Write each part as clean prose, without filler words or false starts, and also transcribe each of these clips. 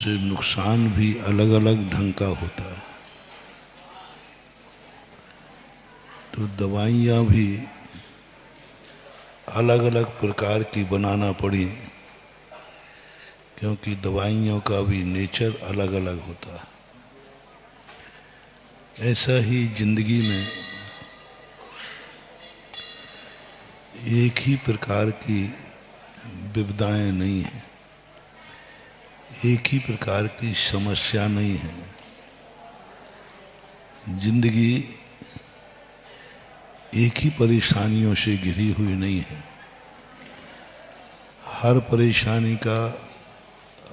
से नुकसान भी अलग अलग ढंग का होता है। तो दवाइयाँ भी अलग अलग प्रकार की बनाना पड़ी, क्योंकि दवाइयों का भी नेचर अलग अलग होता है। ऐसा ही जिंदगी में एक ही प्रकार की विविधताएं नहीं हैं, एक ही प्रकार की समस्या नहीं है। जिंदगी एक ही परेशानियों से घिरी हुई नहीं है। हर परेशानी का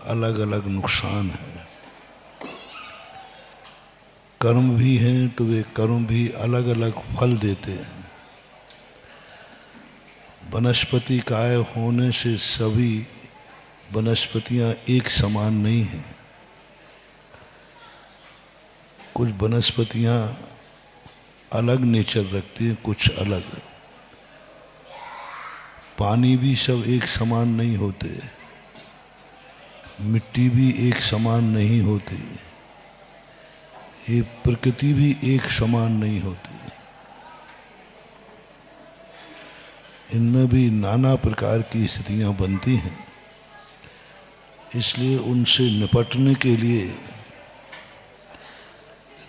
अलग अलग नुकसान है। कर्म भी हैं तो वे कर्म भी अलग अलग फल देते हैं। वनस्पति काय होने से सभी वनस्पतियां एक समान नहीं हैं। कुछ वनस्पतियां अलग नेचर रखती हैं, कुछ अलग। पानी भी सब एक समान नहीं होते, मिट्टी भी एक समान नहीं होती, ये प्रकृति भी एक समान नहीं होती। इनमें भी नाना प्रकार की स्थितियां बनती हैं। इसलिए उनसे निपटने के लिए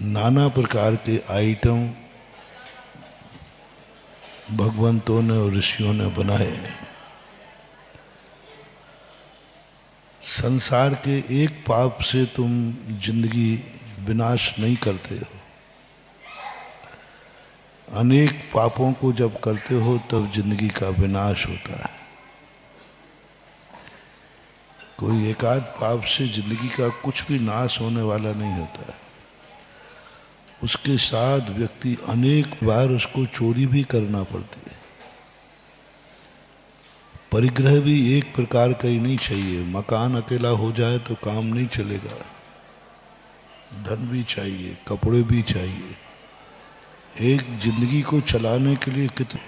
नाना प्रकार के आइटम भगवंतों ने और ऋषियों ने बनाए। संसार के एक पाप से तुम जिंदगी विनाश नहीं करते हो। अनेक पापों को जब करते हो तब जिंदगी का विनाश होता है। कोई एकाध पाप से जिंदगी का कुछ भी नाश होने वाला नहीं होता है। उसके साथ व्यक्ति अनेक बार उसको चोरी भी करना पड़ती है। परिग्रह भी एक प्रकार का ही नहीं चाहिए। मकान अकेला हो जाए तो काम नहीं चलेगा, धन भी चाहिए, कपड़े भी चाहिए। एक जिंदगी को चलाने के लिए कितने,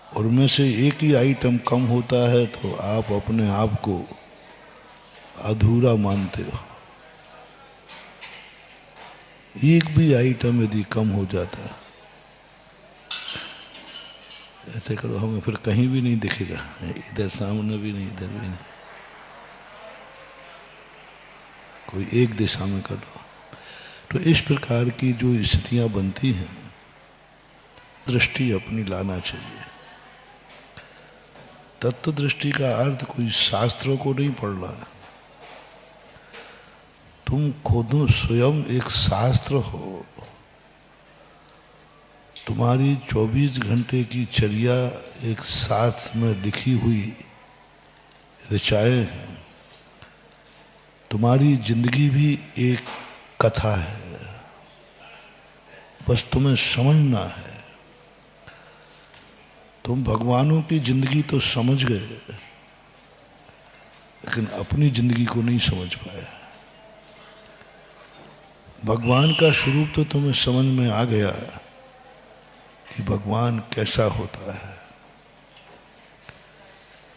और में से एक ही आइटम कम होता है तो आप अपने आप को अधूरा मानते हो। एक भी आइटम यदि कम हो जाता है, ऐसे करो हमें फिर कहीं भी नहीं दिखेगा, इधर सामने भी नहीं, इधर भी नहीं, कोई एक दिशा में कर लो। तो इस प्रकार की जो स्थितियां बनती हैं, दृष्टि अपनी लाना चाहिए। तत्व दृष्टि का अर्थ कोई शास्त्रों को नहीं पढ़ना है। तुम खुद स्वयं एक शास्त्र हो। तुम्हारी 24 घंटे की चर्या एक शास्त्र में लिखी हुई ऋचाएं हैं। तुम्हारी जिंदगी भी एक कथा है, बस तुम्हें समझना है। तुम भगवानों की जिंदगी तो समझ गए, लेकिन अपनी जिंदगी को नहीं समझ पाए। भगवान का स्वरूप तो तुम्हें समझ में आ गया कि भगवान कैसा होता है,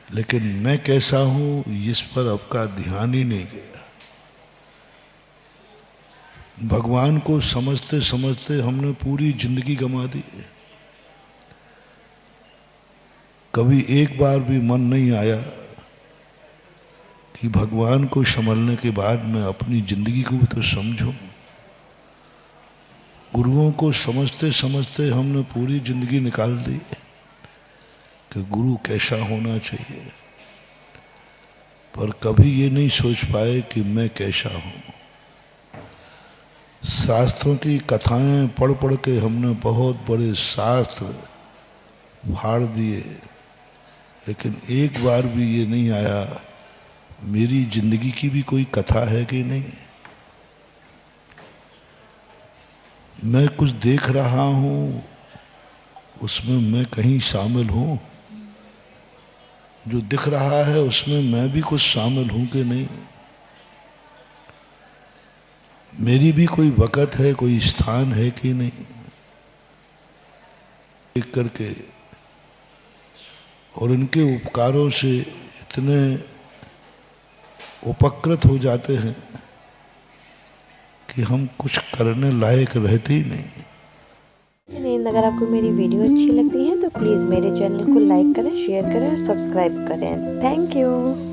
लेकिन मैं कैसा हूं इस पर आपका ध्यान ही नहीं गया। भगवान को समझते समझते हमने पूरी जिंदगी गंवा दी। कभी एक बार भी मन नहीं आया कि भगवान को समझने के बाद मैं अपनी जिंदगी को भी तो समझूं। गुरुओं को समझते समझते हमने पूरी जिंदगी निकाल दी कि गुरु कैसा होना चाहिए, पर कभी ये नहीं सोच पाए कि मैं कैसा हूं। शास्त्रों की कथाएं पढ़ पढ़ के हमने बहुत बड़े शास्त्र फाड़ दिए, लेकिन एक बार भी ये नहीं आया मेरी जिंदगी की भी कोई कथा है कि नहीं। मैं कुछ देख रहा हूं, उसमें मैं कहीं शामिल हूं। जो दिख रहा है उसमें मैं भी कुछ शामिल हूं कि नहीं। मेरी भी कोई वक़्त है, कोई स्थान है कि नहीं। देख करके और इनके उपकारों से इतने उपकृत हो जाते हैं कि हम कुछ करने लायक रहते ही नहीं। अगर आपको मेरी वीडियो अच्छी लगती है तो प्लीज़ मेरे चैनल को लाइक करें, शेयर करें और सब्सक्राइब करें। Thank you.